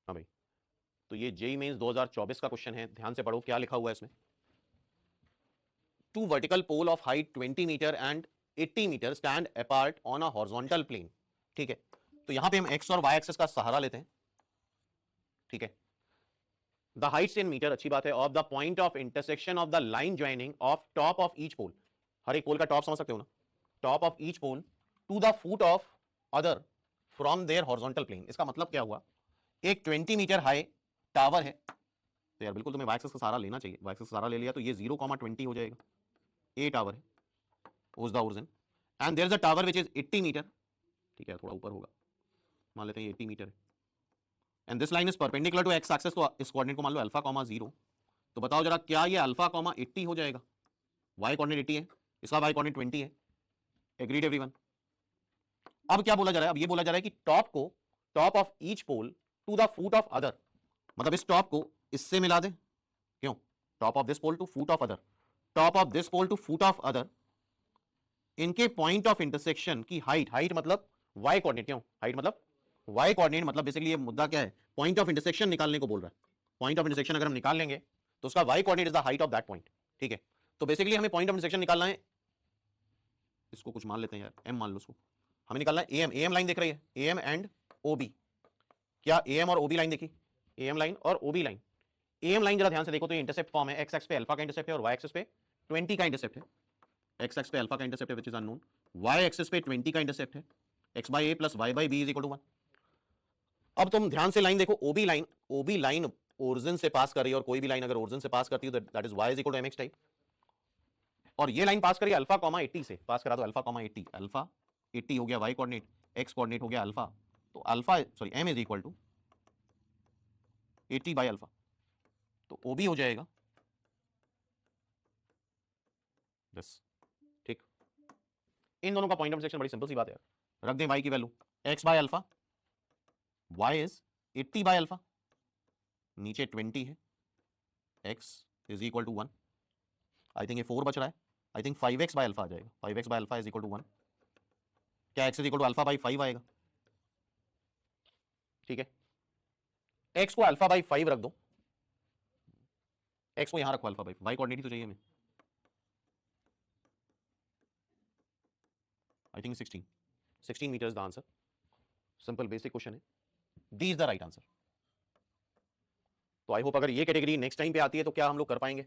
हाँ भाई, तो ये जेईई मेंस 2024 का क्वेश्चन है, ध्यान से पढ़ो क्या लिखा हुआ है इसमें। Two vertical pole of height 20 metre and 80 metre stand apart on a horizontal plane. ठीक है, तो यहां पे हम एक्स और वाई एक्सिस का सहारा लेते हैं। ठीक है, द हाइट्स इन मीटर, अच्छी बात है, of the point of intersection of the line joining of top of each pole, हर एक पोल का टॉप समझ सकते हो ना, top of each pole to the foot of other from their horizontal plane. इसका मतलब क्या हुआ, एक 20 मीटर हाई टावर है, तो यार बिल्कुल तुम्हें वाई एक्सिस का सहारा लेना चाहिए, वाई एक्सिस का सहारा ले लिया तो ये 0,20 हो जाएगा, ए टावर है उस the origin, and there is a tower which is 80 metre. ठीक है, थोड़ा ऊपर होगा, मान लेते हैं ये 80 मीटर है, and this line is perpendicular to X axis, तो इस कोऑर्डिनेट को मान लो अल्फा कॉमा 0। तो बताओ जरा क्या ये अल्फा कॉमा 80 हो जाएगा, वाई कोऑर्डिनेट 80 है, इसका वाई कोऑर्डिनेट 20 है। Agreed everyone. अब क्या बोला जा रहा है, अब ये बोला जा रहा है कि टॉप को, top of each pole to the foot of other, मतलब इस टॉप को इससे मिला दे, क्यों, top of this pole to foot of other, top of this pole to foot of other, इनके पॉइंट ऑफ इंटरसेक्शन की हाइट, हाइट मतलब वाई कोऑर्डिनेट, क्यों हाइट मतलब वाई कोऑर्डिनेट, मतलब बेसिकली ये मुद्दा क्या है, पॉइंट ऑफ इंटरसेक्शन निकालने को बोल रहा है। पॉइंट ऑफ इंटरसेक्शन अगर हम निकाल लेंगे तो उसका Y coordinate is the height of that point. ठीक है, तो बेसिकली हमें पॉइंट ऑफ इंटरसेक्शन निकालना है, इसको कुछ मान लेते हैं यार, एम मान लो उसको, हमें निकालना है एम, एम लाइन देख रही है, एम एंड ओबी, क्या एम और ओबी लाइन देखी, एम लाइन और ओबी लाइन। एम लाइन जरा ध्यान से देखो तो ये इंटरसेप्ट फॉर्म है, एक्स एक्स पे अल्फा का इंटरसेप्ट है और वाई एक्सिस पे 20 का इंटरसेप्ट है, एक्स एक्स पे अल्फा का इंटरसेप्ट है which is unknown, Y axis पे 20 का इंटरसेप्ट है, X by A plus Y by B is equal to 1। अब तुम ध्यान से लाइन देखो, OB line, OB line origin से पास कर रही है, और कोई भी लाइन अगर ओरिजिन से पास करती है तो that is Y is equal to M X type, और ये लाइन पास करी अल्फा कॉमा 80 से, पास करा दो अल्फा कॉमा 80, अल्फा 80 हो गया वाई कोऑर्डिनेट, एक्स कोऑर्डिनेट हो गया अल्फा, तो alpha sorry M is equal to 80 by alpha, तो ओबी हो जाएगा बस। ठीक, इन दोनों का पॉइंट ऑफ इंटरसेक्शन बड़ी सिंपल सी बात है यार, रख दें वाई की value X by alpha, Y is 80 by alpha, नीचे 20 है, X is equal to 1, I think ये 4 बच रहा है, I think 5x by alpha आ जाएगा, 5x by alpha is equal to 1, क्या x is equal to alpha by 5 आएगा। ठीक है, x को अल्फा बाई 5 रख दो, x को यहां रखो अल्फा बाई, y कोऑर्डिनेट ही तो चाहिए हमें, I think 16 metre is the answer, simple basic question है, D is the right answer. तो आई होप अगर ये कैटेगरी नेक्स्ट टाइम पे आती है तो क्या हम लोग कर पाएंगे।